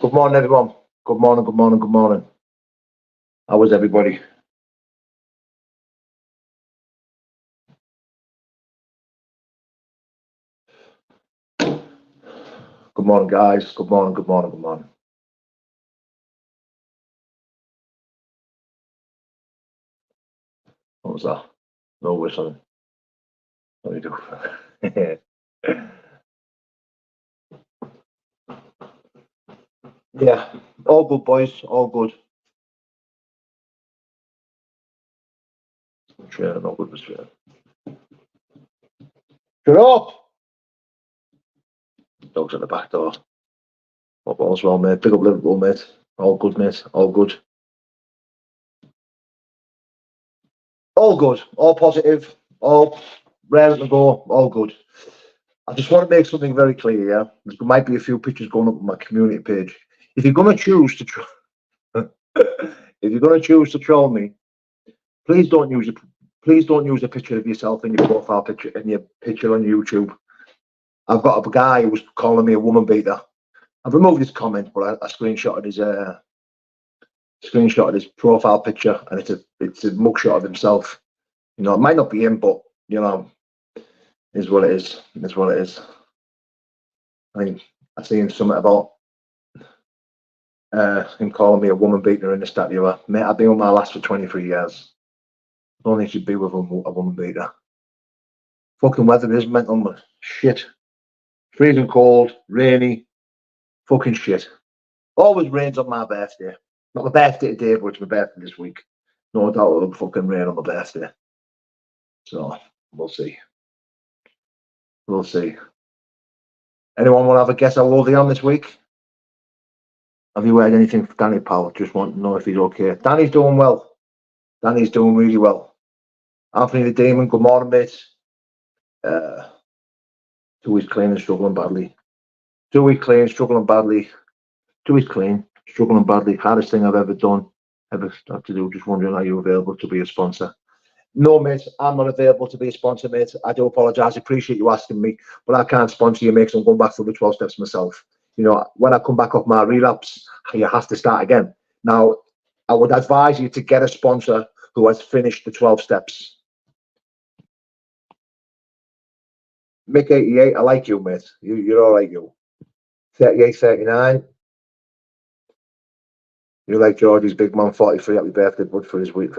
Good morning, everyone. Good morning, good morning, good morning. How is everybody? Good morning, guys. Good morning, good morning, good morning. What was that? No whistling. What do you do? Yeah, all good, boys. All good. Training, all good was training. Shut up! Dogs at the back door. Hope all's well, mate. Big up Liverpool, mate. All good, mate. All good. All good. All positive. All raring to go. All good. I just want to make something very clear, yeah? There might be a few pictures going up on my community page. If you're going to choose to if you're going to choose to troll me, please don't use a picture of yourself in your profile picture in your picture on YouTube. I've got a guy who was calling me a woman beater. I've removed his comment, but I screenshotted his profile picture, and it's a mugshot of himself. You know, it might not be him, but you know, is what it is. Is what it is. I think I seen something about him calling me a woman beater in the statue. Mate, I've been with my lass for 23 years. I don't think she'd be with a woman beater. Fucking weather is mental. Shit. Freezing cold, rainy, fucking shit. Always rains on my birthday. Not my birthday today, but it's my birthday this week. No doubt it'll fucking rain on my birthday. So, we'll see. We'll see. Anyone want to have a guess how old I am this week? Have you heard anything from Danny Powell? Just want to know if he's okay. Danny's doing well. Danny's doing really well. Anthony the Demon, good morning, mate. 2 weeks clean and struggling badly. 2 weeks clean, struggling badly. 2 weeks clean, struggling badly. Hardest thing I've ever done, ever have to do. Just wondering, are you available to be a sponsor? No, mate, I'm not available to be a sponsor, mate. I do apologise. I appreciate you asking me, but I can't sponsor you, mate, 'cause I'm going back through the 12 steps myself. You know, when I come back off my relapse, you have to start again. Now, I would advise you to get a sponsor who has finished the 12 steps. Mick 88, I like you, mate. You're all right, you. 38, 39. You like Georgie's big man, 43. Happy birthday, bud, for this week.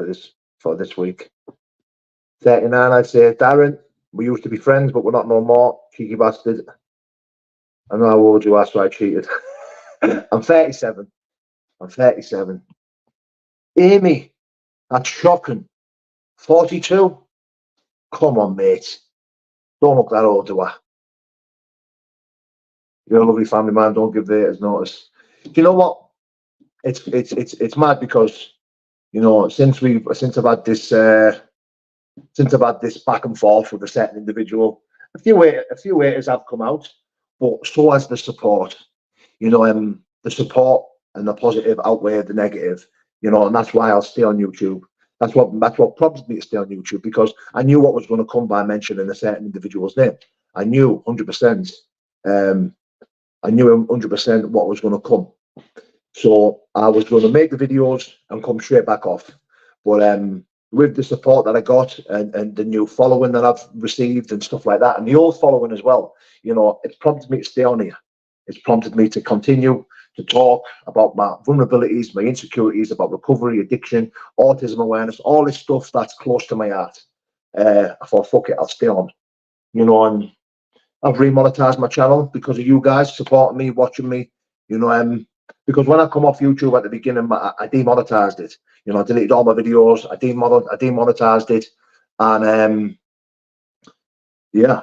39, I'd say. Darren, we used to be friends, but we're not no more. Cheeky bastard. I know how old you are, so I cheated. I'm 37. I'm 37. Amy, that's shocking. 42. Come on, mate. Don't look that old, do I? You're a lovely family man. Don't give the haters notice. Do you know what? It's mad because, you know, since I've had this back and forth with a certain individual, a few haters have come out, but so has the support. You know, the support and the positive outweigh the negative. You know, and that's why I'll stay on YouTube. That's what prompted me to stay on YouTube, because I knew what was going to come by mentioning a certain individual's name. I knew 100%. I knew 100% what was going to come. So I was going to make the videos and come straight back off. But with the support that I got and the new following that I've received and stuff like that, and the old following as well, you know, it's prompted me to stay on here. It's prompted me to continue to talk about my vulnerabilities, my insecurities, about recovery, addiction, autism awareness, all this stuff that's close to my heart. I thought, fuck it, I'll stay on. You know, and I've remonetized my channel because of you guys supporting me, watching me. You know, because when I come off YouTube at the beginning, I demonetized it. You know, I deleted all my videos. I demonetized it, and yeah,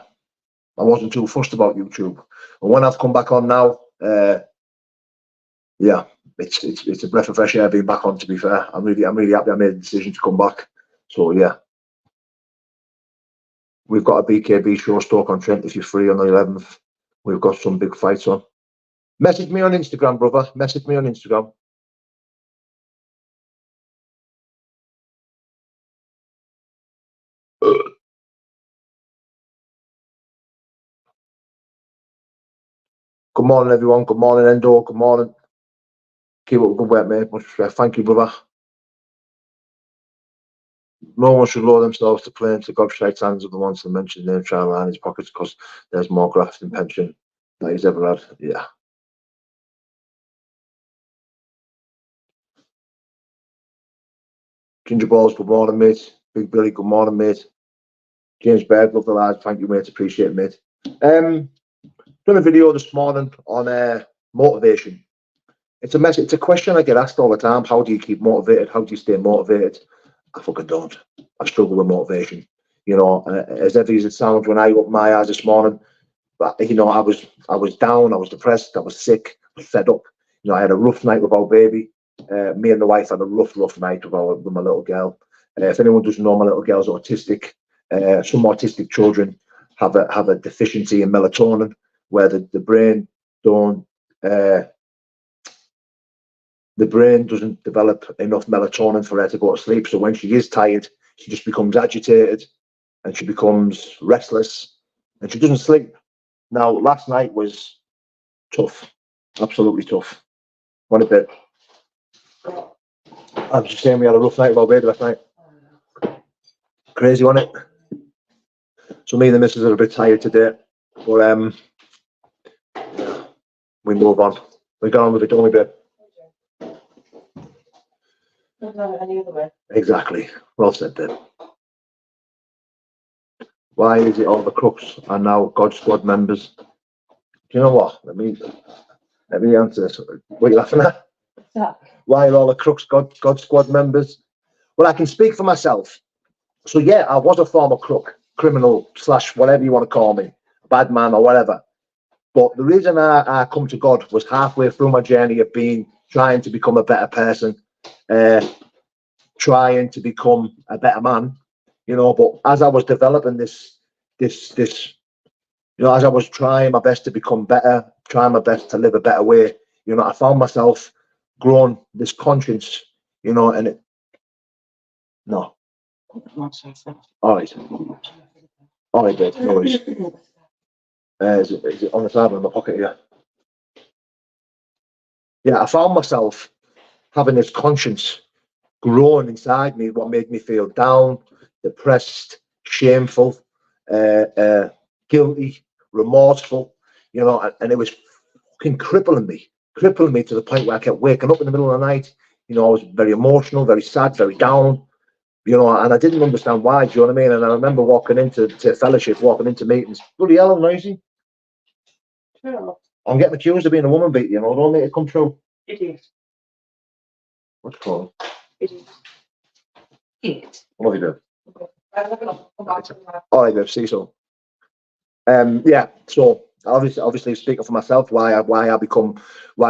I wasn't too fussed about YouTube. And when I've come back on now, yeah, it's a breath of fresh air being back on. To be fair, I'm really happy I made the decision to come back. So yeah, we've got a BKB show, Stoke-on-Trent. If you're free on the 11th, we've got some big fights on. Message me on Instagram, brother. Message me on Instagram. Good morning, everyone. Good morning, Endo. Good morning. Keep up the good work, mate. Much respect. Thank you, brother. No one should lower themselves to play into God's right hands of the ones that mentioned name trying to line his pockets because there's more graft and pension that he's ever had. Yeah. Ginger Balls, good morning, mate. Big Billy, good morning, mate. James Baird, love the lads. Thank you, mate. Appreciate it, mate. Done a video this morning on motivation. It's a message. It's a question I get asked all the time. How do you keep motivated? How do you stay motivated? I fucking don't. I struggle with motivation. You know, as heavy as it sounds, when I opened my eyes this morning, but you know, I was down, I was depressed, I was sick, I was fed up. You know, I had a rough night with our baby. Me and the wife had a rough night with my little girl. If anyone doesn't know, my little girl's autistic. Some autistic children have a deficiency in melatonin, where the brain doesn't develop enough melatonin for her to go to sleep. So when she is tired, she just becomes agitated and she becomes restless and she doesn't sleep. Now, last night was tough, absolutely tough. What a bit. I was just saying we had a rough night with our baby last night. Crazy, wasn't it? So me and the missus are a bit tired today, but yeah, we move on. We go on with it, don't we, babe? Any other way. Exactly. Well said, babe. Why is it all the crooks are now God Squad members? Do you know what? Let me answer this. What are you laughing at? Why are all the crooks God Squad members? Well, I can speak for myself. So yeah, I was a former crook, criminal / whatever you want to call me, bad man or whatever. But the reason I come to God was halfway through my journey of trying to become a better person, trying to become a better man, you know. But as I was developing this, you know, as I was trying my best to become better, trying my best to live a better way, you know, I found myself growing this conscience, you know, and it. No. All right, babe. No worries. Is it on the side of my pocket here? Yeah, I found myself having this conscience growing inside me, what made me feel down, depressed, shameful, guilty, remorseful, you know, and it was fucking crippling me to the point where I kept waking up in the middle of the night. You know, I was very emotional, very sad, very down, you know, and I didn't understand why, do you know what I mean? And I remember walking into fellowship, walking into meetings, bloody hell, I'm noisy. Yeah. I'm getting accused of being a woman beater, you know, don't make it come true. Idiot. What's it called? Idiot. What have you done? All right, babe, see you soon. Yeah, so obviously speaking for myself, why I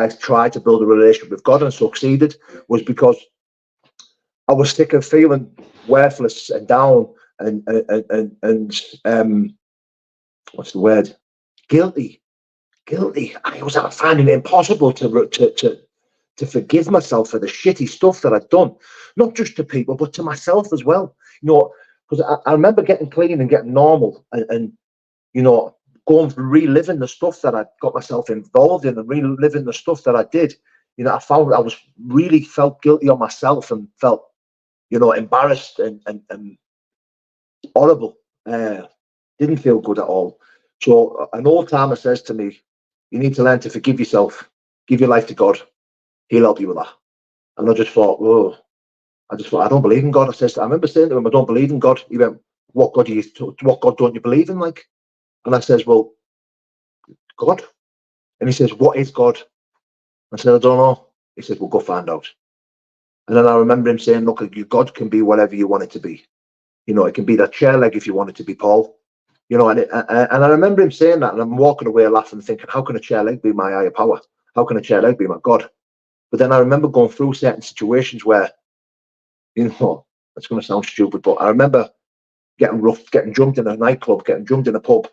tried to build a relationship with God and succeeded was because I was sick of feeling worthless and down and what's the word? Guilty. I was finding it impossible to forgive myself for the shitty stuff that I'd done, not just to people, but to myself as well. You know, because I remember getting clean and getting normal and you know, going through reliving the stuff that I got myself involved in and reliving the stuff that I did. You know, I found I really felt guilty on myself and felt, you know, embarrassed and horrible. Didn't feel good at all. So an old timer says to me, you need to learn to forgive yourself, give your life to God. He'll help you with that. And I just thought, whoa. I don't believe in God. I remember saying to him, I don't believe in God. He went, what God don't you believe in? Like, and I says, well, God. And he says, what is God? I said, I don't know. He said, well, go find out. And then I remember him saying, look, your God can be whatever you want it to be. You know, it can be that chair leg if you want it to be Paul. You know, and I remember him saying that, and I'm walking away laughing, thinking, how can a chair leg be my higher power? How can a chair leg be my God? But then I remember going through certain situations where, you know, it's going to sound stupid, but I remember getting jumped in a nightclub, getting jumped in a pub,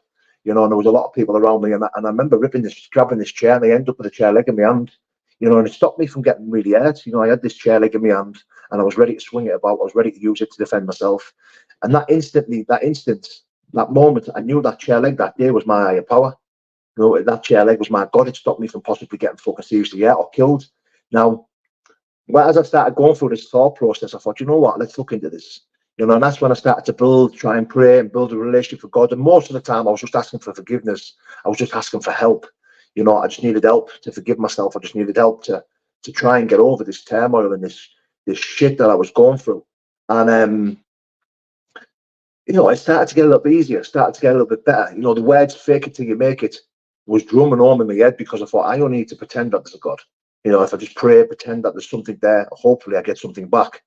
you know, and there was a lot of people around me, and I remember grabbing this chair, and I ended up with a chair leg in my hand, you know, and it stopped me from getting really hurt. You know, I had this chair leg in my hand, and I was ready to swing it about. I was ready to use it to defend myself. And that moment, I knew that chair leg that day was my higher power. You know, that chair leg was my God. It stopped me from possibly getting fucking seriously hurt or killed. Now, Well, as I started going through this thought process, I thought, you know what, let's look into this. And that's when I started to try and pray and build a relationship with God. And most of the time, I was just asking for forgiveness. I was just asking for help. I just needed help to forgive myself. I just needed help to try and get over this turmoil and this shit that I was going through. And it started to get a little bit easier, started to get a little bit better. The words "fake it till you make it" was drumming home in my head, because I thought, I don't need to pretend that there's a God. If I just pray, pretend that there's something there, hopefully I get something back.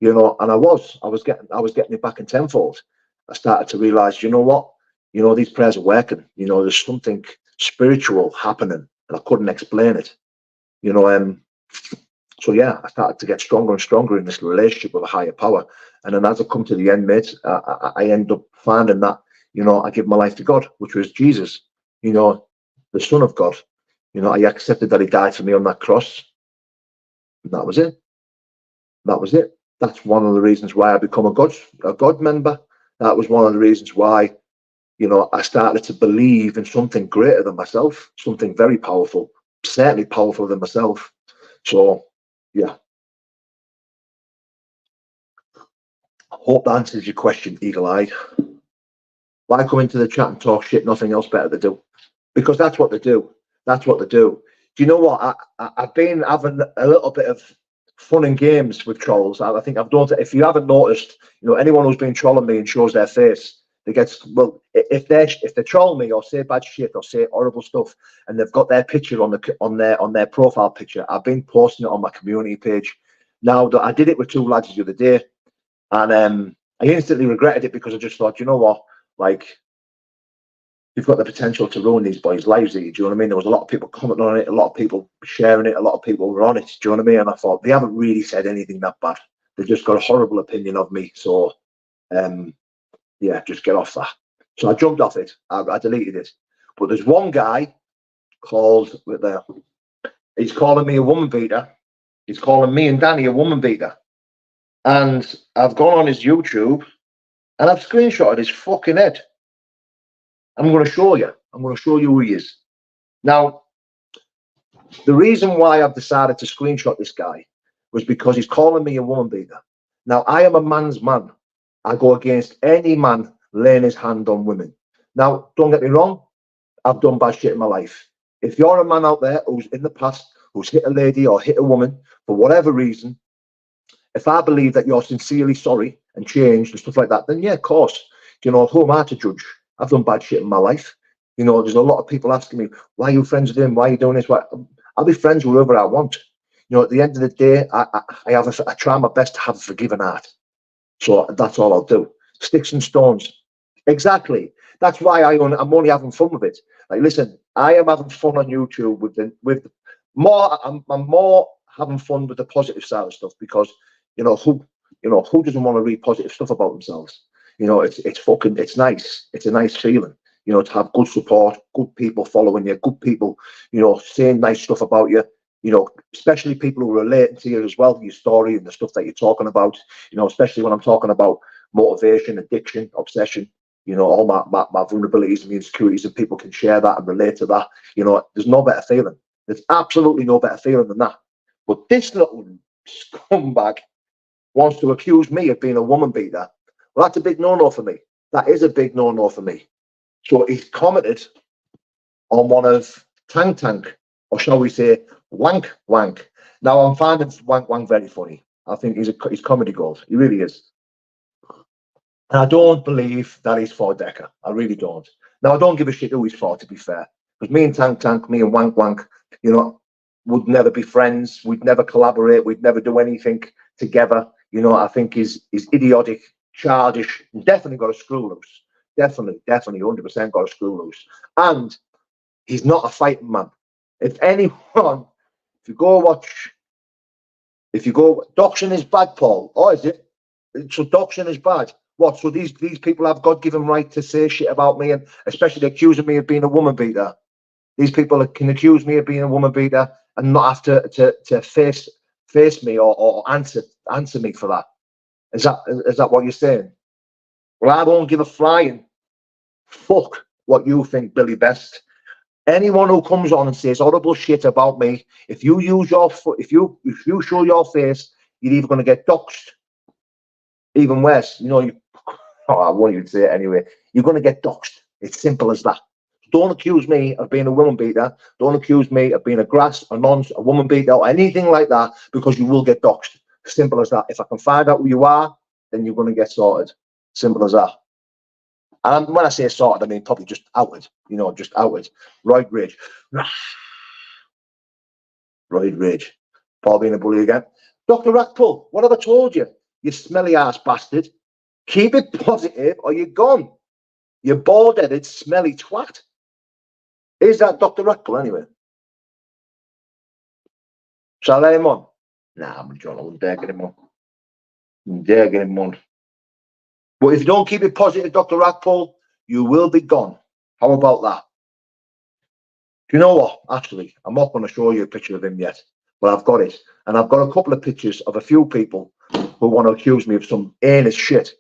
And I was getting it back in tenfold. I started to realize, you know what, these prayers are working. There's something spiritual happening, and I couldn't explain it. So yeah, I started to get stronger and stronger in this relationship with a higher power. And then as I come to the end, mate, I end up finding that, I give my life to God, which was Jesus, the Son of God. I accepted that he died for me on that cross. And that was it. That was it. That's one of the reasons why I become a God member. That was one of the reasons why, I started to believe in something greater than myself, something very powerful, certainly powerful than myself. So, yeah. I hope that answers your question, Eagle-Eyed. Why come into the chat and talk shit? Nothing else better to do. Because that's what they do. That's what they do. Do you know what? I've been having a little bit of fun and games with trolls. I think I've done it. If you haven't noticed, anyone who's been trolling me and shows their face, they get, well, if they troll me or say bad shit or say horrible stuff, and they've got their picture on their profile picture, I've been posting it on my community page. Now, I did it with two lads the other day, and I instantly regretted it, because I just thought, you know what, like, you've got the potential to ruin these boys' lives. Do you know what I mean? There was a lot of people commenting on it, a lot of people sharing it, a lot of people were on it. Do you know what I mean? And I thought, they haven't really said anything that bad. They just got a horrible opinion of me. So, yeah, just get off that. So I jumped off it. I deleted it. But there's one guy called, he's calling me a woman beater. He's calling me and Danny a woman beater. And I've gone on his YouTube and I've screenshotted his fucking head. I'm going to show you. I'm going to show you who he is. Now, the reason why I've decided to screenshot this guy was because he's calling me a woman beater. Now, I am a man's man. I go against any man laying his hand on women. Now, don't get me wrong. I've done bad shit in my life. If you're a man out there who's in the past, who's hit a lady or hit a woman for whatever reason, if I believe that you're sincerely sorry and changed and stuff like that, then yeah, of course. Who am I to judge? I've done bad shit in my life. There's a lot of people asking me, why are you friends with him? Why are you doing this? Why? I'll be friends with whoever I want. At the end of the day, I try my best to have a forgiving heart. So that's all I'll do. Sticks and stones. Exactly. That's why I'm only having fun with it. Like, listen, I am having fun on YouTube I'm more having fun with the positive side of stuff, because who doesn't want to read positive stuff about themselves? It's nice. It's a nice feeling, to have good support, good people following you, good people, saying nice stuff about you, especially people who relate to you as well, your story and the stuff that you're talking about, especially when I'm talking about motivation, addiction, obsession, all my vulnerabilities and insecurities, and people can share that and relate to that. There's no better feeling. There's absolutely no better feeling than that. But this little scumbag wants to accuse me of being a woman beater. Well, that's a big no-no for me. That is a big no-no for me. So he's commented on one of Tank, or shall we say Wank. Now, I'm finding Wank very funny. I think he's comedy gold. He really is. And I don't believe that he's for Decker. I really don't. Now, I don't give a shit who he's for, to be fair. Because me and Tank, me and Wank, would never be friends. We'd never collaborate. We'd never do anything together. I think he's idiotic, childish, and definitely got a screw loose. Definitely, 100% got a screw loose. And he's not a fighting man. If you go, doxing is bad, Paul. Oh, is it? So doxing is bad. What? So these people have God-given right to say shit about me, and especially accusing me of being a woman beater. These people can accuse me of being a woman beater and not have to face me or answer me for that. Is that what you're saying? Well, I don't give a flying fuck what you think, Billy Best. Anyone who comes on and says horrible shit about me, if you use your foot, if you show your face, you're either going to get doxxed. Even worse, you know, I won't even say it anyway. You're going to get doxxed. It's simple as that. Don't accuse me of being a woman beater. Don't accuse me of being a grass, a nonce, a woman beater, or anything like that, because you will get doxxed. Simple as that. If I can find out who you are, then you're going to get sorted. Simple as that. And when I say sorted, I mean probably just outed. You know, just outed. Roid rage. Roid rage. Paul being a bully again. Dr. Rackpull, what have I told you? You smelly ass bastard. Keep it positive or you're gone. You bald-headed, smelly twat. Is that Dr. Rackpull anyway? Shall I let him on? Nah, I'm John. I wouldn't dare get him on. Wouldn't dare get him on. But if you don't keep it positive, Dr. Rackpull, you will be gone. How about that? Do you know what? Actually, I'm not going to show you a picture of him yet, but I've got it. And I've got a couple of pictures of a few people who want to accuse me of some heinous shit.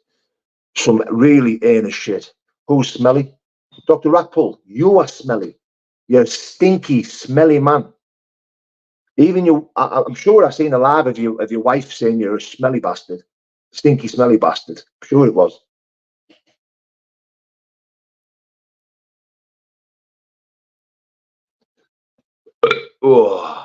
Some really heinous shit. Who's smelly? Dr. Rackpull, you are smelly. You're a stinky, smelly man. Even you, I'm sure I've seen a live of your wife saying you're a smelly bastard. Stinky, smelly bastard. I'm sure it was. Oh.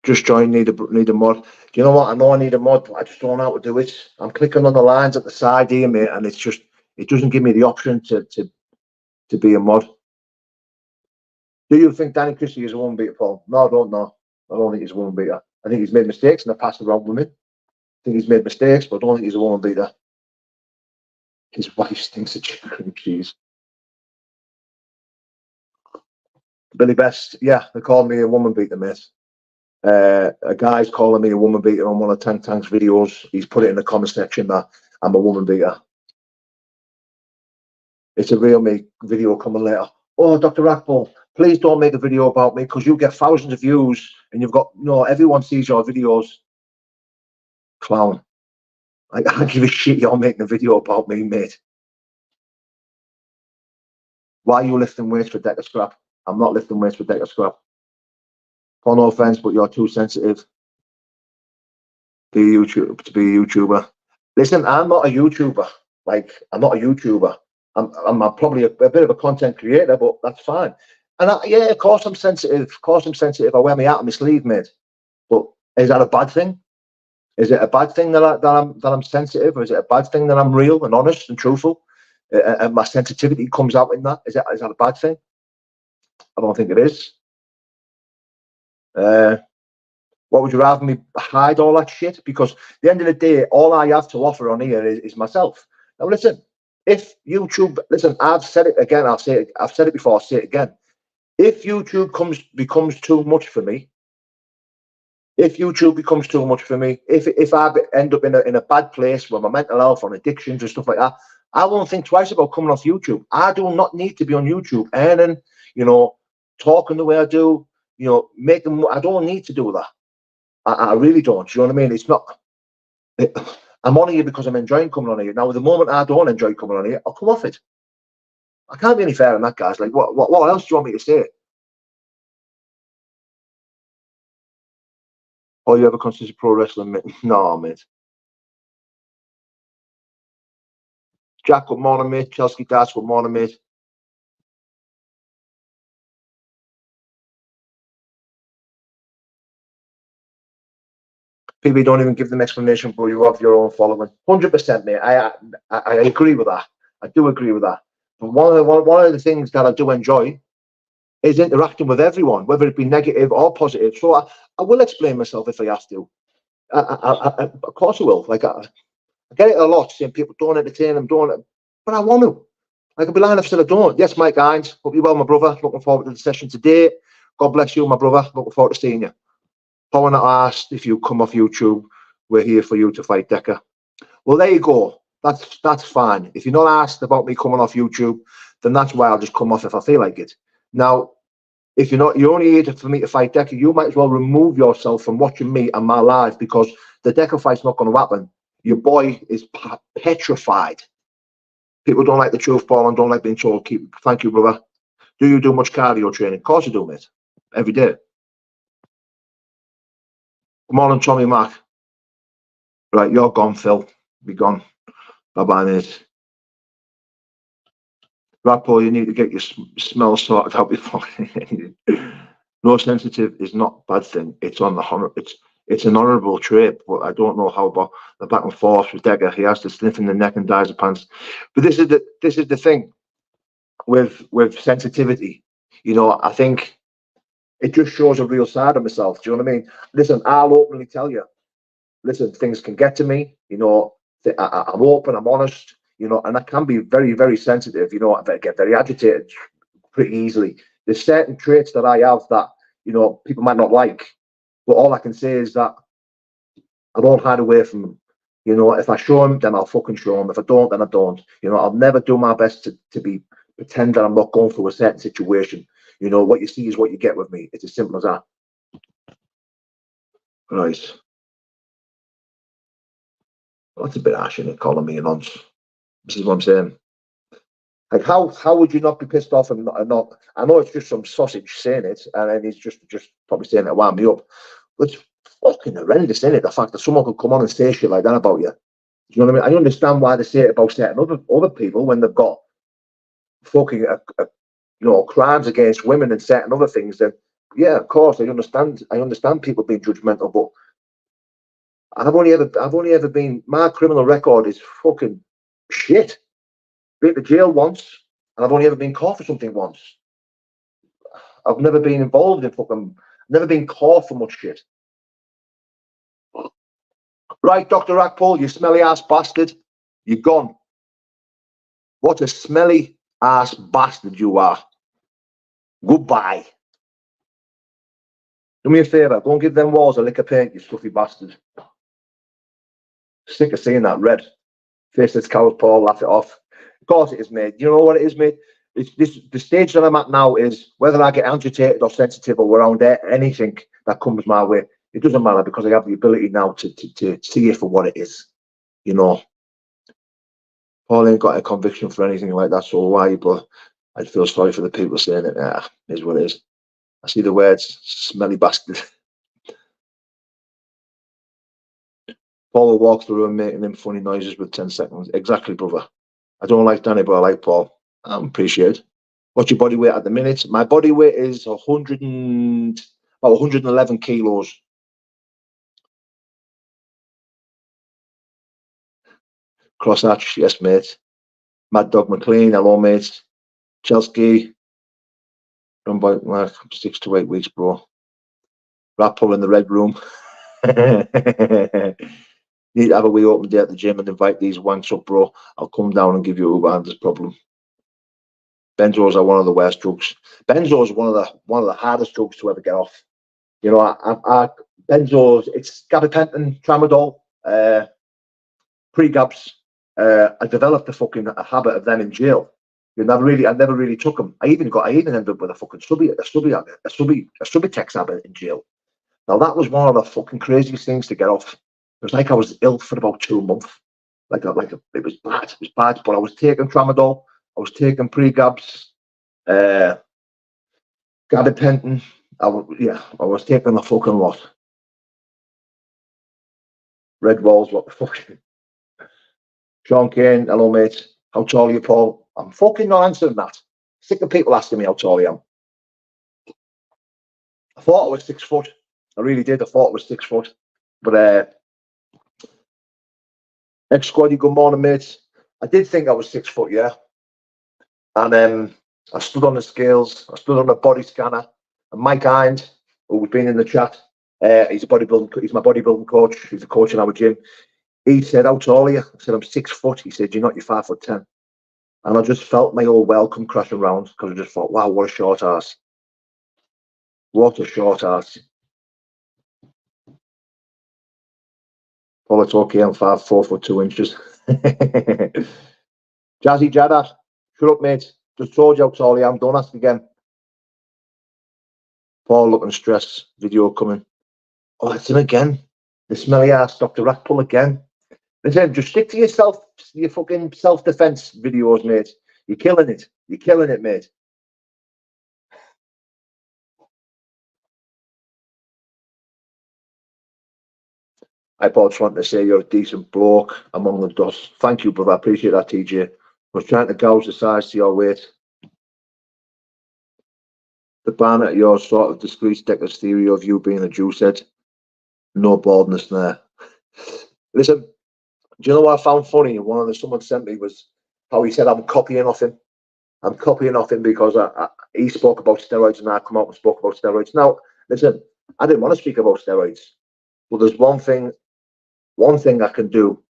Just join, need a mod. Do you know what? I know I need a mod, but I just don't know how to do it. I'm clicking on the lines at the side here, mate, and it's just, it doesn't give me the option to be a mod. Do you think Danny Christie is a woman beater, Paul? No, I don't know. I don't think he's a woman beater. I think he's made mistakes in the past around women. I think he's made mistakes, but I don't think he's a woman beater. His wife stinks of chicken and cheese. Billy Best, yeah, they called me a woman beater, mate. A guy's calling me a woman beater on one of Tank Tank's videos. He's put it in the comment section that I'm a woman beater. It's a real me video coming later. Oh, Dr. Rackpull, please don't make a video about me because you get thousands of views and you've got, you know, everyone sees your videos. Clown. I can't give a shit you're making a video about me, mate. Why are you lifting weights for Decker Scrap? I'm not lifting weights for Decker Scrap. For no offense, but you're too sensitive to be a YouTuber. Listen, I'm not a YouTuber. Like, I'm not a YouTuber. I'm probably a bit of a content creator, but that's fine. And yeah, of course I'm sensitive. Of course I'm sensitive. I wear my heart on my sleeve, mate. But is that a bad thing? Is it a bad thing that I'm sensitive, or is it a bad thing that I'm real and honest and truthful? And my sensitivity comes out in that. Is that a bad thing? I don't think it is. What would you rather me hide all that shit? Because at the end of the day, all I have to offer on here is myself. Now listen, if YouTube, listen, I've said it again, I've said it before, I'll say it again. If YouTube becomes too much for me, if I end up in a bad place with my mental health on addictions and stuff like that, I won't think twice about coming off YouTube. I do not need to be on YouTube earning, you know, talking the way I do, you know, making. I don't need to do that. I really don't. You know what I mean? It's not. I'm on here because I'm enjoying coming on here. Now, the moment I don't enjoy coming on here, I'll come off it. I can't be any fairer than that, guys. Like, what else do you want me to say? Oh, you ever consider pro wrestling, mate? No, mate. Jack, good morning, mate. Chelsea Darts, good morning, mate. PB, don't even give them explanation, bro. You have your own following. 100%, mate. I agree with that. I do agree with that. But one of the things that I do enjoy is interacting with everyone, whether it be negative or positive. So I will explain myself if I have to. Of course I will. Like I get it a lot, seeing people don't entertain them, but I want to. I could be lying if I said I don't. Yes, Mike Hines. Hope you're well, my brother. Looking forward to the session today. God bless you, my brother. Looking forward to seeing you. Power not asked if you come off YouTube. We're here for you to fight Decker. Well, there you go. That's fine. If you're not asked about me coming off YouTube, then that's why I'll just come off if I feel like it. Now, if you're only here for me to fight Decker, you might as well remove yourself from watching me and my life, because the Decker fight's not going to happen. Your boy is petrified. People don't like the truth, Paul, and don't like being told. Thank you, brother. Do you do much cardio training? Of course I do, mate. Every day. Good morning, Tommy Mac. Right, you're gone, Phil. Be gone. Bye-bye, mate. Right, Paul, you need to get your smell sorted out before. No, sensitive is not a bad thing. It's on the it's an honourable trait, but I don't know how about the back and forth with Decker. He has to sniff in the neck and dies of pants. But this is the thing with sensitivity. You know, I think it just shows a real side of myself. Do you know what I mean? Listen, I'll openly tell you. Listen, things can get to me. You know, I'm open, I'm honest. You know, and I can be very, very sensitive. You know, I get very agitated pretty easily. There's certain traits that I have that, you know, people might not like, but all I can say is that I don't hide away from them. You know, if I show them, then I'll fucking show them. If I don't, then I don't. You know, I'll never do my best to pretend that I'm not going through a certain situation. You know, what you see is what you get with me. It's as simple as that. Right. Well, that's a bit harsh, isn't it, calling me a nonce? This is what I'm saying. Like, how would you not be pissed off and not? I know it's just some sausage saying it, and then he's just probably saying it to wind me up. But it's fucking horrendous, isn't it? The fact that someone could come on and say shit like that about you. Do you know what I mean? I understand why they say it about certain other people when they've got fucking crimes against women and certain other things. Then yeah, of course, I understand people being judgmental, but I've only ever been. My criminal record is fucking shit. Been to jail once, and I've only ever been caught for something once. I've never been involved in never been caught for much shit. Right, Dr. Rackpole, you smelly ass bastard. You're gone. What a smelly ass bastard you are. Goodbye. Do me a favour, go and give them walls a lick of paint, you stuffy bastard. Sick of seeing that red. Faceless cows, Paul, laugh it off. Of course it is, mate. You know what it is, mate? The stage that I'm at now is whether I get agitated or sensitive or around anything that comes my way. It doesn't matter, because I have the ability now to see it for what it is. You know, Paul ain't got a conviction for anything like that, so why? But I feel sorry for the people saying it. Is what it is. I see the words, smelly bastard. Paul walks the room making them funny noises with 10 seconds. Exactly, brother. I don't like Danny, but I like Paul. I appreciate it. What's your body weight at the minute? My body weight is about 111 kilos. Crosshatch, yes, mate. Mad Dog McLean, hello, mate. Chelsea, run by 6 to 8 weeks, bro. Rappel in the red room. Need to have a wee open day at the gym and invite these wanks up, bro. I'll come down and give you a Uber and this problem. Benzos are one of the worst drugs. Benzos are one of the hardest drugs to ever get off. You know, benzos, it's gabapentin, tramadol, pre-gabs. I developed a habit of them in jail. I never really took them. I even ended up with a fucking Subutex habit in jail. Now that was one of the fucking craziest things to get off. It was like I was ill for about 2 months. It was bad. It was bad. But I was taking tramadol. I was taking pre-gabs, gabapentin. I was taking a fucking lot. Red walls, what the fuck? Sean Kane, hello, mate. How tall are you, Paul? I'm fucking not answering that. Sick of people asking me how tall I am. I thought I was 6 foot. I really did. I thought I was 6 foot. But ex-squaddy, good morning, mates. I did think I was 6 foot, yeah. And I stood on the scales. I stood on the body scanner. And Mike Hind, who's been in the chat, he's my bodybuilding coach. He's a coach in our gym. He said, how tall are you? I said, I'm 6 foot. He said, you're not, you're 5'10". And I just felt my whole welcome crashing around, because I just thought, wow, what a short ass. What a short ass. Well, it's okay, I'm 4 foot 2 inches. Jazzy Jadda, shut up, mate. Just told you how tall I am. Don't ask again. Paul looking stressed. Video coming. Oh, it's him again. The smelly ass Dr. Rackpull again. Listen, just stick to yourself, your fucking self-defense videos, mate. You're killing it. You're killing it, mate. I just wanted to say you're a decent bloke among the dust. Thank you, brother. I appreciate that, TJ. I was trying to gouge the size to your weight. The banner at your sort of discreet Decker's theory of you being a Jew said, no baldness there. Listen, do you know what I found funny? One of the someone sent me was how he said I'm copying off him. I'm copying off him because he spoke about steroids and I come out and spoke about steroids. Now, listen, I didn't want to speak about steroids, but there's one thing I can do.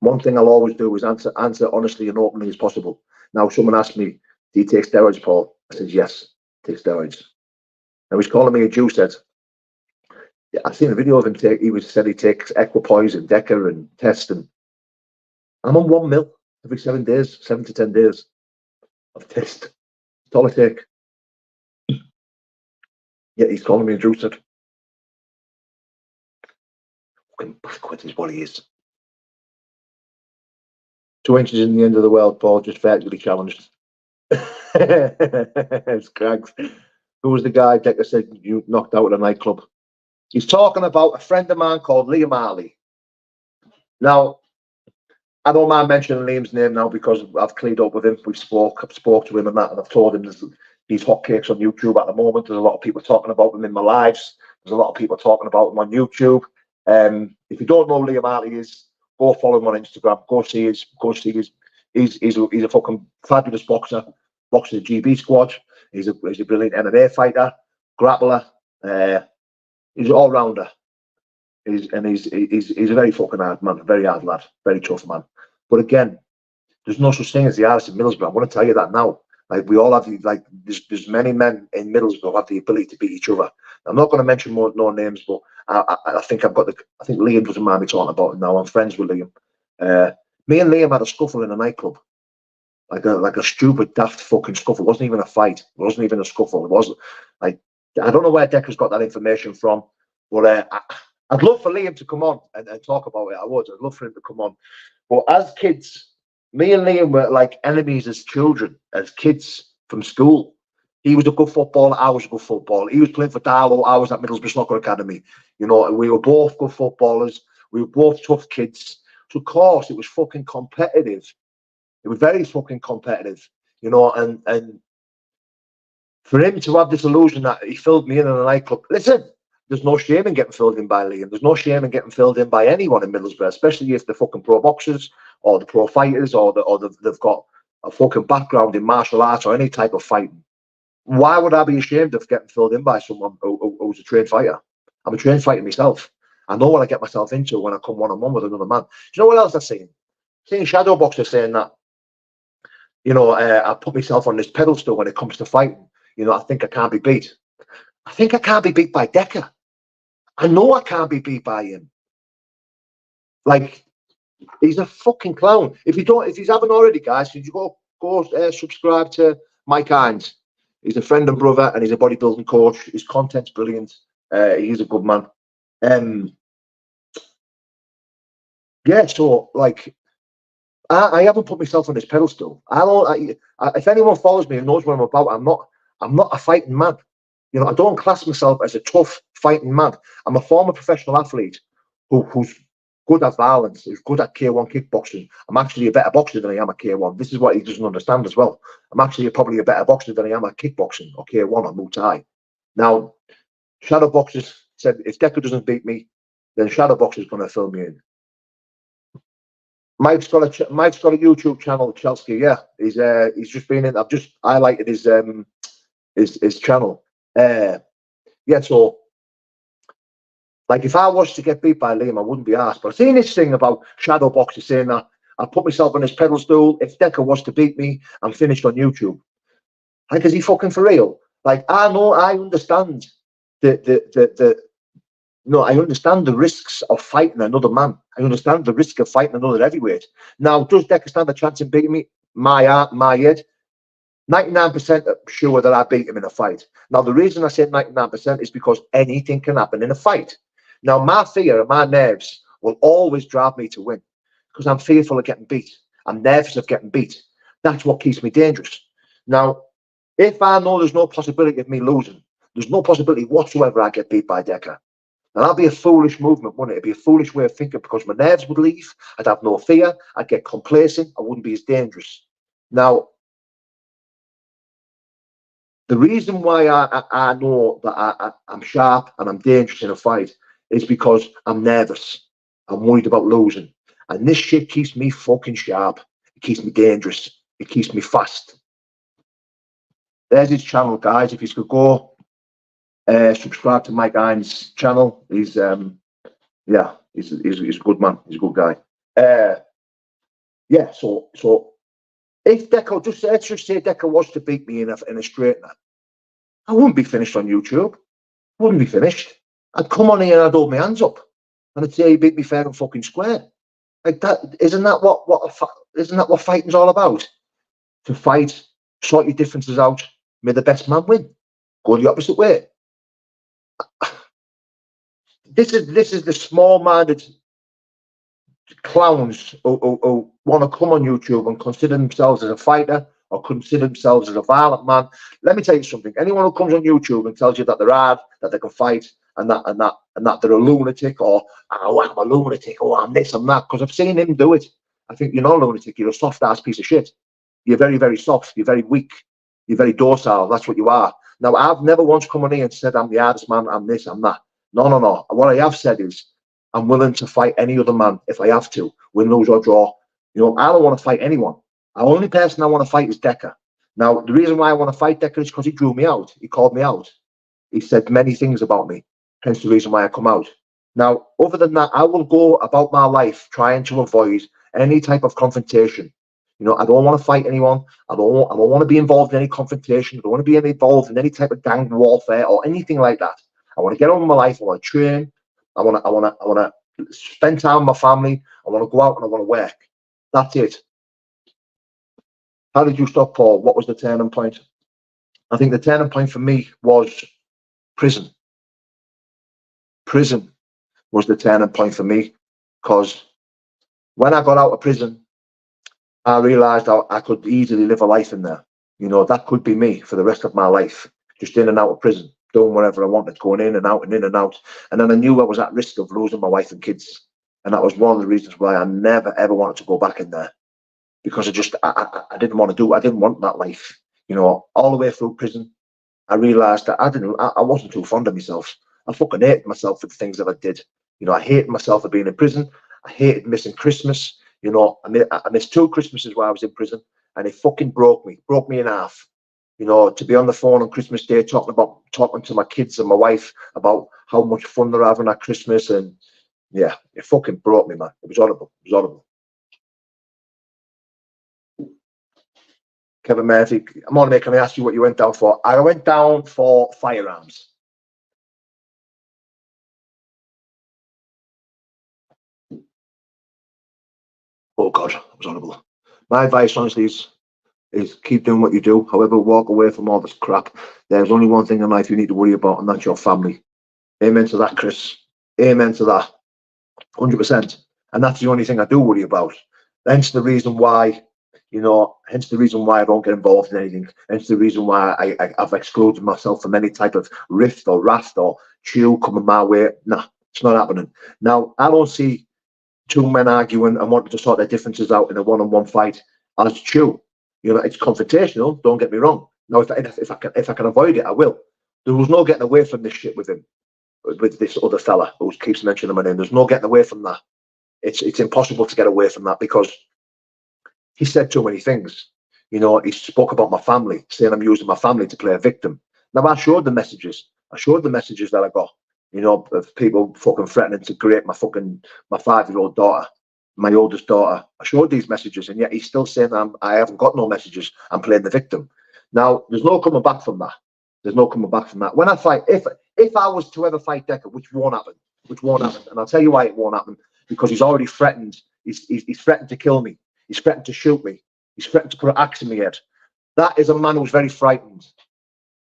One thing I'll always do is answer honestly and openly as possible. Now, someone asked me, do you take steroids, Paul? I said, yes, I take steroids. Now, he's calling me a Jew, said, yeah, I've seen a video of him said he takes Equipoise and Deca and Test, and I'm on 1 mil every 7 days, 7 to 10 days of Test. That's all I take. Yet he's calling me a Jew, said. Fucking backwards is what he is. 2 inches in the end of the world, Paul, just vertically challenged. It's Craigs. Who was the guy Decker said you knocked out at a nightclub? He's talking about a friend of mine called Liam Harley. Now, I don't mind mentioning Liam's name now because I've cleaned up with him. I've spoke to him and that, and I've told him there's these hotcakes on YouTube at the moment. There's a lot of people talking about them in my lives. There's a lot of people talking about them on YouTube. If you don't know who Liam Harley is, go follow him on Instagram. Go see his. He's a fucking fabulous boxer. Boxer the GB squad. He's a brilliant MMA fighter, grappler. He's an all rounder. He's a very fucking hard man, very hard lad, very tough man. But again, there's no such thing as the artist in Middlesbrough. I want to tell you that now. Like we all have there's many men in Middlesbrough have the ability to beat each other. I'm not going to mention no names, but I think I think Liam doesn't mind me talking about it now. I'm friends with Liam. Me and Liam had a scuffle in a nightclub. Like a stupid, daft fucking scuffle. It wasn't even a fight. It wasn't even a scuffle. It wasn't like, I don't know where Decker's got that information from, but I'd love for Liam to come on and talk about it. I would. I'd love for him to come on. But as kids, me and Liam were like enemies as children, as kids from school. He was a good footballer. I was a good footballer. He was playing for Darlow. I was at Middlesbrough Snooker Academy. You know, and we were both good footballers. We were both tough kids. So of course, it was fucking competitive. It was very fucking competitive, you know, and for him to have this illusion that he filled me in a nightclub. Listen, there's no shame in getting filled in by Liam. There's no shame in getting filled in by anyone in Middlesbrough, especially if they're fucking pro boxers or the pro fighters or they've got a fucking background in martial arts or any type of fighting. Why would I be ashamed of getting filled in by someone who's a trained fighter? I'm a trained fighter myself. I know what I get myself into when I come one-on-one with another man. Do you know what else I've seen? Seeing shadow boxers saying that, you know, I put myself on this pedestal when it comes to fighting. You know, I think I can't be beat. I think I can't be beat by Decker. I know I can't be beat by him. Like, he's a fucking clown. If you haven't already, guys, could you go subscribe to Mike Hines? He's a friend and brother, and he's a bodybuilding coach. His content's brilliant. He's a good man. Yeah, so like, I haven't put myself on this pedestal. If anyone follows me and knows what I'm about, I'm not a fighting man. You know, I don't class myself as a tough fighting man. I'm a former professional athlete who's good at violence, who's good at K1 kickboxing. I'm actually a better boxer than I am at K1. This is what he doesn't understand as well. I'm actually probably a better boxer than I am at kickboxing or K1 or Muay Thai. Now, shadow boxers said if Decker doesn't beat me, then shadow boxer's going to fill me in. Mike's got a YouTube channel, Chelsea. Yeah, he's just been in. I've just highlighted his channel. Yeah, so like if I was to get beat by Liam, I wouldn't be asked. But I've seen this thing about shadow boxers saying that I put myself on his pedestal. If Decker was to beat me, I'm finished on YouTube. Like, is he fucking for real? Like, I understand I understand the risks of fighting another man. I understand the risk of fighting another heavyweight. Now, does Decker stand a chance in beating me? My head, 99% sure that I beat him in a fight. Now, the reason I say 99% is because anything can happen in a fight. Now, my fear and my nerves will always drive me to win because I'm fearful of getting beat. I'm nervous of getting beat. That's what keeps me dangerous. Now, if I know there's no possibility of me losing, there's no possibility whatsoever I get beat by Decker. And that'd be a foolish movement, wouldn't it? It'd be a foolish way of thinking because my nerves would leave. I'd have no fear. I'd get complacent. I wouldn't be as dangerous. Now, the reason why I know that I'm sharp and I'm dangerous in a fight is because I'm nervous. I'm worried about losing. And this shit keeps me fucking sharp. It keeps me dangerous. It keeps me fast. There's his channel, guys. If you could go subscribe to Mike Hines' channel. He's he's a good man. He's a good guy. Yeah. So if Decker let's just say Decker was to beat me in a straightener, I wouldn't be finished on YouTube. I wouldn't be finished. I'd come on here and I'd hold my hands up and I'd say he beat me fair and fucking square. Like that, isn't that what fighting's all about? To fight, sort your differences out, may the best man win. Go the opposite way. This is the small-minded clowns who want to come on YouTube and consider themselves as a fighter or consider themselves as a violent man. Let me tell you something. Anyone who comes on YouTube and tells you that they're hard, that they can fight, and that they're a lunatic, or oh, I'm a lunatic, oh, I'm this, I'm that, because I've seen him do it. I think you're not a lunatic. You're a soft-ass piece of shit. You're very, very soft. You're very weak. You're very docile. That's what you are. Now, I've never once come on here and said I'm the hardest man, I'm this, I'm that. No. What I have said is I'm willing to fight any other man if I have to, win, lose, or draw. You know, I don't want to fight anyone. The only person I want to fight is Decker. Now, the reason why I want to fight Decker is because he drew me out. He called me out. He said many things about me, hence the reason why I come out. Now, other than that, I will go about my life trying to avoid any type of confrontation. You know, I don't want to fight anyone. I don't want to be involved in any confrontation. I don't want to be involved in any type of gang warfare or anything like that. I want to get on with my life. I want to train. I want to spend time with my family. I want to go out and I want to work. That's it. How did you stop, Paul? What was the turning point? I think the turning point for me was prison. Prison was the turning point for me because when I got out of prison, I realized I could easily live a life in there. You know, that could be me for the rest of my life, just in and out of prison, doing whatever I wanted, going in and out and in and out. And then I knew I was at risk of losing my wife and kids. And that was one of the reasons why I never, ever wanted to go back in there. Because I didn't want to do it. I didn't want that life. You know, all the way through prison, I realized that I wasn't too fond of myself. I fucking hated myself for the things that I did. You know, I hated myself for being in prison. I hated missing Christmas. You know, I missed 2 Christmases while I was in prison, and it fucking broke me in half. You know, to be on the phone on Christmas Day talking to my kids and my wife about how much fun they're having at Christmas, and yeah, it fucking broke me, man. It was horrible. It was horrible. Kevin Murphy, I'm on there. Can I ask you what you went down for? I went down for firearms. Oh God, it was horrible. My advice, honestly, is keep doing what you do. However, walk away from all this crap. There's only one thing in life you need to worry about, and that's your family. Amen to that, Chris. Amen to that. 100%. And that's the only thing I do worry about. Hence the reason why, you know, hence the reason why I don't get involved in anything. Hence the reason why I've excluded myself from any type of rift or wrath or chew coming my way. Nah, it's not happening. Now, I don't see 2 men arguing and wanting to sort their differences out in a one-on-one fight as chew. You know, it's confrontational, don't get me wrong. Now, if I can avoid it, I will. There was no getting away from this shit with him, with this other fella who keeps mentioning my name. There's no getting away from that. It's impossible to get away from that because he said too many things. You know, he spoke about my family, saying I'm using my family to play a victim. Now, I showed the messages. I showed the messages that I got, you know, of people fucking threatening to create my 5-year-old daughter, my oldest daughter. I showed these messages, and yet he's still saying I haven't got no messages. I'm playing the victim. Now, there's no coming back from that. There's no coming back from that. When I fight, if I was to ever fight Decker, which won't happen, and I'll tell you why it won't happen, because he's already threatened. He's threatened to kill me. He's threatened to shoot me. He's threatened to put an axe in my head. That is a man who's very frightened.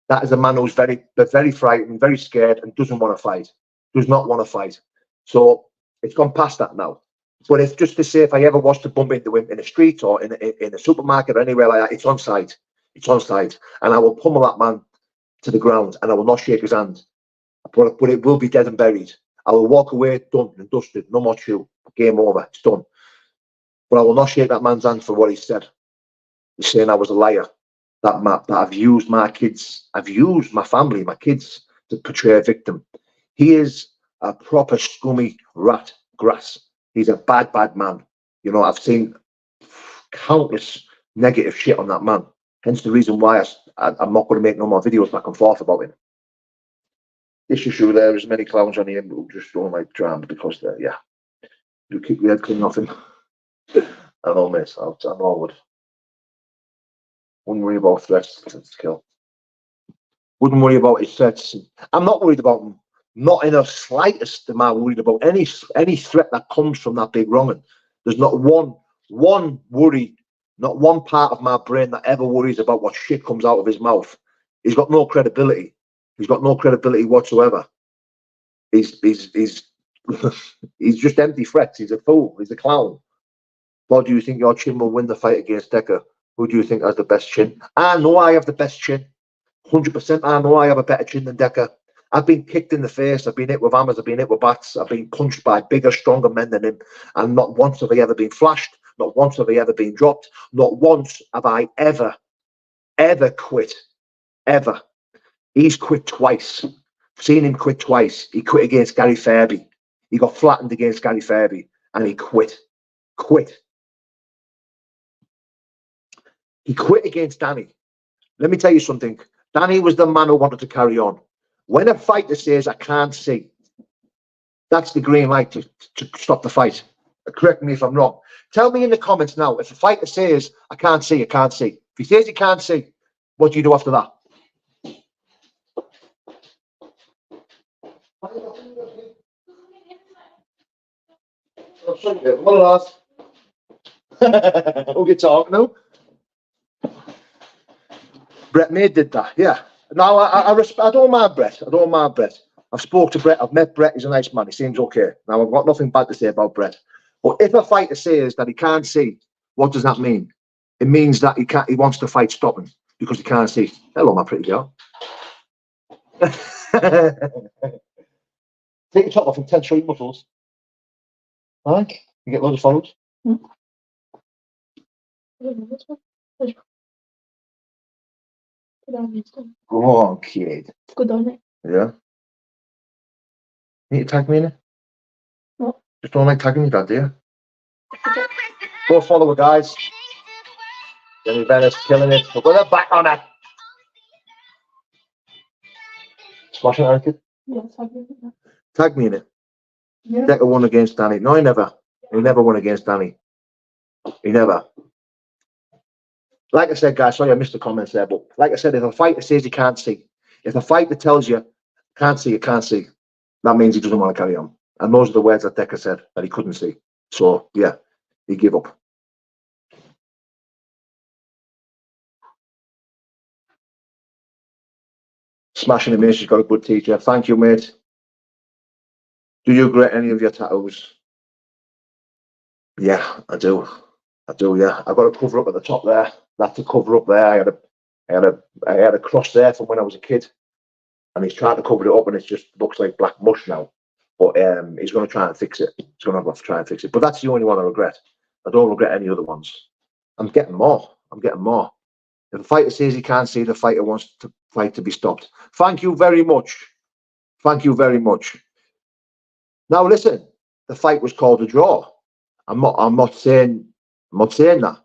That is a man who's very frightened, very scared, and doesn't want to fight. Does not want to fight. So it's gone past that now. But if just to say, if I ever was to bump into him in a street or in a supermarket or anywhere like that, it's on site. It's on site, and I will pummel that man to the ground, and I will not shake his hand. But it will be dead and buried. I will walk away, done and dusted. No more chew. Game over. It's done. But I will not shake that man's hand for what he said. He's saying I was a liar. That I've used my kids, I've used my family, my kids to portray a victim. He is a proper scummy rat grass. He's a bad, bad man. You know, I've seen countless negative shit on that man. Hence the reason why I'm not going to make no more videos back and forth about him. This issue, there is many clowns on here who just don't like drama because they're, yeah. You keep your head clean off him. I know, miss. I know I would. Wouldn't worry about threats to kill. Wouldn't worry about his threats. I'm not worried about him. Not in the slightest am I worried about any threat that comes from that big wronging. There's not one worry, not one part of my brain that ever worries about what shit comes out of his mouth. He's got no credibility. He's got no credibility whatsoever. He's he's just empty threats. He's a fool. He's a clown. Or do you think your chin will win the fight against Decker? Who do you think has the best chin? I know I have the best chin. 100%. I know I have a better chin than Decker. I've been kicked in the face. I've been hit with hammers. I've been hit with bats. I've been punched by bigger, stronger men than him. And not once have I ever been flashed. Not once have I ever been dropped. Not once have I ever quit. Ever. He's quit twice. I've seen him quit twice. He quit against Gary Fairby. He got flattened against Gary Fairby. And he quit. He quit against Danny. Let me tell you something. Danny was the man who wanted to carry on. When a fighter says, I can't see, that's the green light to stop the fight. Correct me if I'm wrong. Tell me in the comments now, if a fighter says, I can't see, I can't see. If he says he can't see, what do you do after that? Who you talking to? Brett May did that, yeah. Now I don't mind Brett. I don't mind Brett. I've spoke to Brett. I've met Brett. He's a nice man. He seems okay. Now I've got nothing bad to say about Brett. But if a fighter says that he can't see, what does that mean? It means that he wants the fight stopping because he can't see. Hello, my pretty girl. Take your top off and show your muscles. Alright? You get loads of followers. Go on, kid. Good on it. Yeah. Need to tag me in it? No. Just don't like tagging your dad, do you? Go follow her, guys. Jenny Bennett's killing it. We've got her back on it. Smashing it, kid? Yeah, tag me in it. Tag me in it. Yeah. Decker won against Danny. No, he never. He never won against Danny. He never. Like I said, guys, sorry I missed the comments there, but like I said, if a fighter says he can't see, if a fighter tells you can't see, that means he doesn't want to carry on. And those are the words that Decker said, that he couldn't see. So, yeah, he gave up. Smashing it, mate. She's got a good teacher. Thank you, mate. Do you regret any of your tattoos? Yeah, I do. Yeah. I've got a cover up at the top there. That's a cover up there. I had a cross there from when I was a kid, and he's trying to cover it up, and it just looks like black mush now. But he's going to try and fix it. He's going to have to try and fix it. But that's the only one I regret. I don't regret any other ones. I'm getting more. If a fighter says he can't see, the fighter wants the fight to be stopped. Thank you very much. Now listen, the fight was called a draw. I'm not saying that.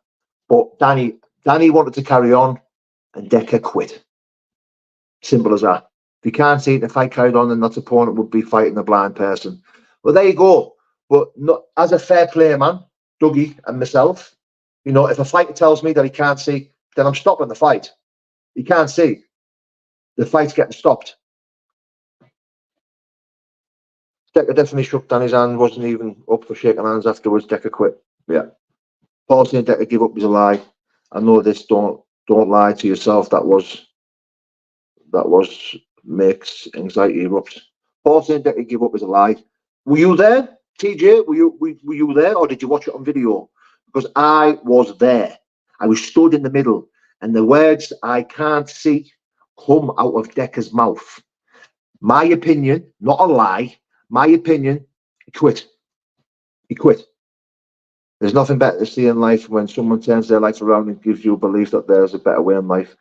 But Danny wanted to carry on, and Decker quit. Simple as that. If you can't see it, the fight carried on, then that opponent would be fighting a blind person. Well, there you go. But not, as a fair player, man, Dougie and myself, you know, if a fighter tells me that he can't see, then I'm stopping the fight. He can't see. The fight's getting stopped. Decker definitely shook Danny's hand, wasn't even up for shaking hands afterwards. Decker quit. Yeah. Paul saying Decker give up is a lie. I know this, don't Don't lie to yourself. That makes anxiety erupt. Paul saying Decker give up is a lie. Were you there, TJ? Were you there, or did you watch it on video? Because I was there. I was stood in the middle, and the words I can't see come out of Decker's mouth. My opinion, not a lie. My opinion, he quit. He quit. There's nothing better to see in life when someone turns their life around and gives you a belief that there's a better way in life.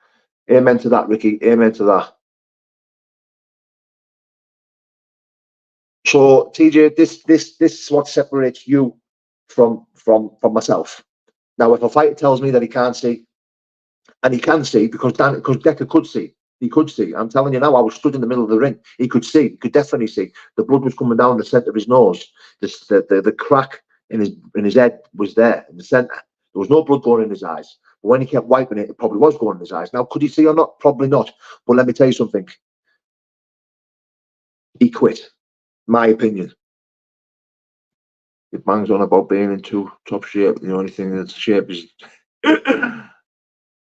Amen to that, Ricky. Amen to that. So TJ, this is what separates you from myself. Now, if a fighter tells me that he can't see, and he can see because Decker could see, he could see. I'm telling you now, I was stood in the middle of the ring. He could see. He could definitely see. The blood was coming down the centre of his nose. The crack in his head was there in the centre. There was no blood going in his eyes. But when he kept wiping it, it probably was going in his eyes. Now, could he see or not? Probably not. But let me tell you something. He quit. My opinion. It bangs on about being in top shape. The only thing that's shape is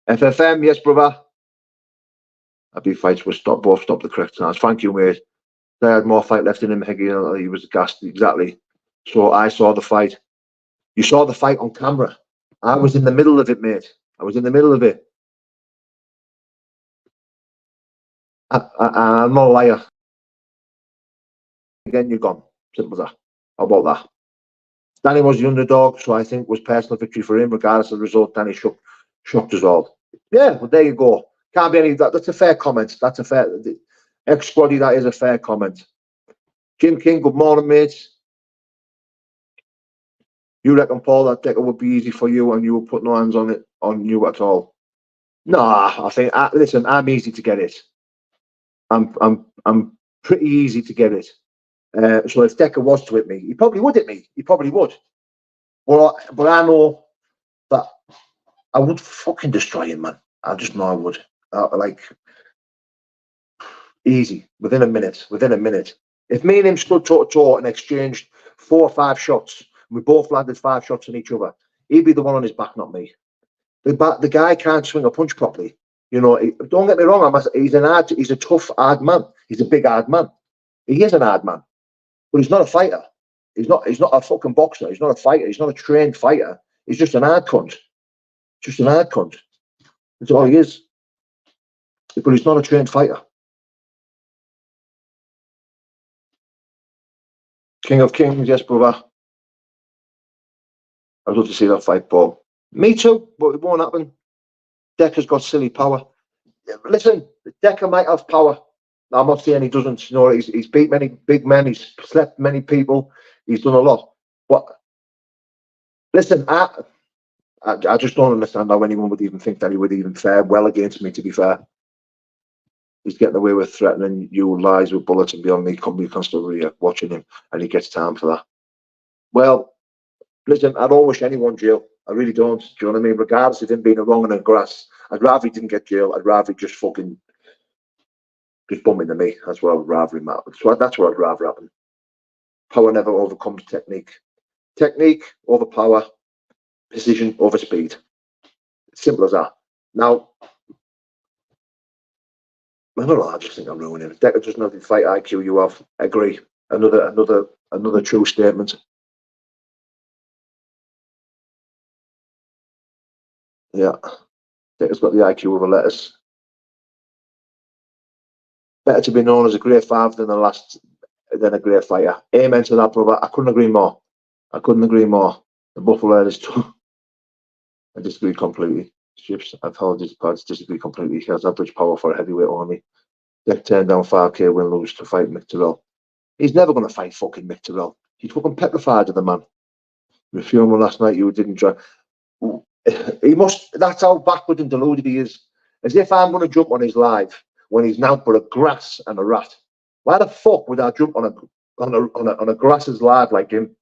FFM. Yes, brother. Happy fights were both stopped the correct times. Thank you, mate. They had more fight left in him. Heggie, he was gassed. Exactly. So I saw the fight. You saw the fight on camera. I was in the middle of it, mate. I was in the middle of it. I'm not a liar. Again, you're gone. Simple as that. How about that? Danny was the underdog, so I think it was personal victory for him. Regardless of the result, Danny shocked us all. Yeah, well, there you go. Can't be any. That's a fair comment. That's a fair. Ex-squaddy, that is a fair comment. Jim King, good morning, mates. You reckon, Paul, that Decker would be easy for you and you would put no hands on you at all? Nah, I think. Listen, I'm easy to get it. I'm pretty easy to get it. So if Decker was to hit me, he probably would hit me. He probably would. But I know that I would fucking destroy him, man. I just know I would. Like easy within a minute. Within a minute. If me and him stood toe to toe and exchanged 4 or 5 shots, we both landed 5 shots on each other, he'd be the one on his back, not me. The guy can't swing a punch properly. You know, don't get me wrong. He's a tough, hard man. He's a big, hard man. He is an hard man, but he's not a fighter. He's not a fucking boxer. He's not a fighter. He's not a trained fighter. He's just an hard cunt. Just an hard cunt. That's all he is. But he's not a trained fighter. King of Kings, yes, brother. I'd love to see that fight, Paul. Me too, but it won't happen. Decker's got silly power. Listen, Decker might have power. I'm not saying he doesn't. You know, he's beat many big men. He's slept many people. He's done a lot. But listen, I just don't understand how anyone would even think that he would even fare well against me, to be fair. He's getting away with threatening you lies with bullets and beyond me. Come be constantly watching him, and he gets time for that. Well, listen, I don't wish anyone jail. I really don't. Do you know what I mean? Regardless of him being a wrong in the grass, I'd rather he didn't get jail. I'd rather he just fucking bump into me. That's what I would rather him happen. So that's what I'd rather happen. Power never overcomes technique. Technique over power. Precision over speed. Simple as that. Now, I don't know. I just think I'm ruining it. Decker doesn't have the fight IQ you have. I agree. Another true statement. Yeah. Decker's got the IQ of a lettuce. Better to be known as a great father than a great fighter. Amen to that, brother. I couldn't agree more. I couldn't agree more. The Buffalo is too. I disagree completely. Chips, I've heard his parts disagree completely. He has average power for a heavyweight army. Deck turned down 5k win lose to fight Mick Terrell. He's never going to fight fucking Mick Terrell. He's fucking petrified of the man. We filmed him last night. You didn't try. He must. That's how backward and deluded he is. As if I'm going to jump on his live when he's now for a grass and a rat. Why the fuck would I jump on a grass's live like him?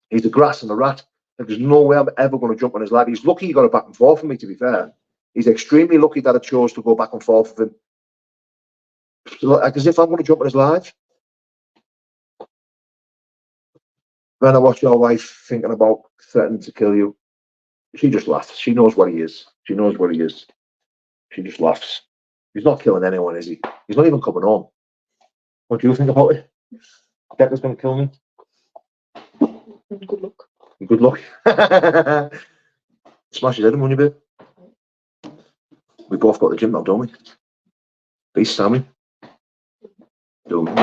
He's a grass and a rat. Like, there's no way I'm ever going to jump on his live. He's lucky he got a back and forth with me, to be fair. He's extremely lucky that I chose to go back and forth with him. So, like, as if I'm going to jump on his live. Then I watch your wife thinking about threatening to kill you. She just laughs. She knows what he is. She knows what he is. She just laughs. He's not killing anyone, is he? He's not even coming home. What do you think about it? Declan's going to kill me? Good luck. Good luck. Smash his head in money bit. We both got the gym now, don't we? Peace, Sammy. Don't we?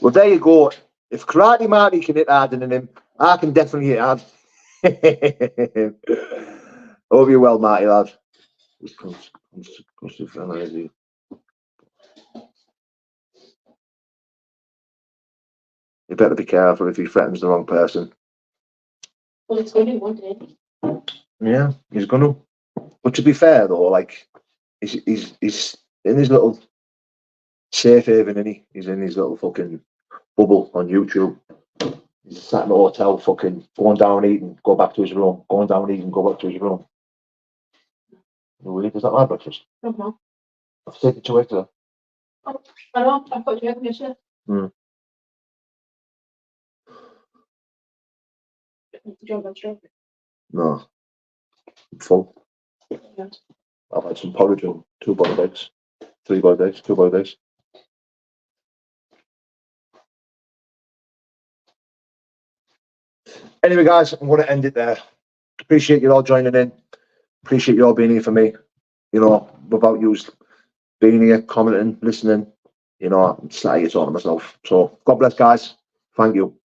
Well, there you go. If Karate Marty can hit harder than him, I can definitely hit hard. Hope you're well, Marty, lad. You better be careful if he threatens the wrong person. Well, it's going to be one day. Yeah, he's gonna. But to be fair though, like he's in his little safe haven, isn't he? He's in his little fucking bubble on YouTube. He's sat in the hotel, fucking going down eating, go back to his room, going down eating, go back to his room. Really, is that my breakfast? I don't know. I've taken 2 eggs there. I know. I've got you over here. Mm. John Van Stroke. No, I'm full. Yeah. I've had some porridge and 2 boiled eggs, 3 boiled eggs, 2 boiled eggs. Anyway, guys, I'm going to end it there. Appreciate you all joining in. Appreciate you all being here for me. You know, without you being here, commenting, listening, you know, I'm sat here talking to myself. So, God bless, guys. Thank you.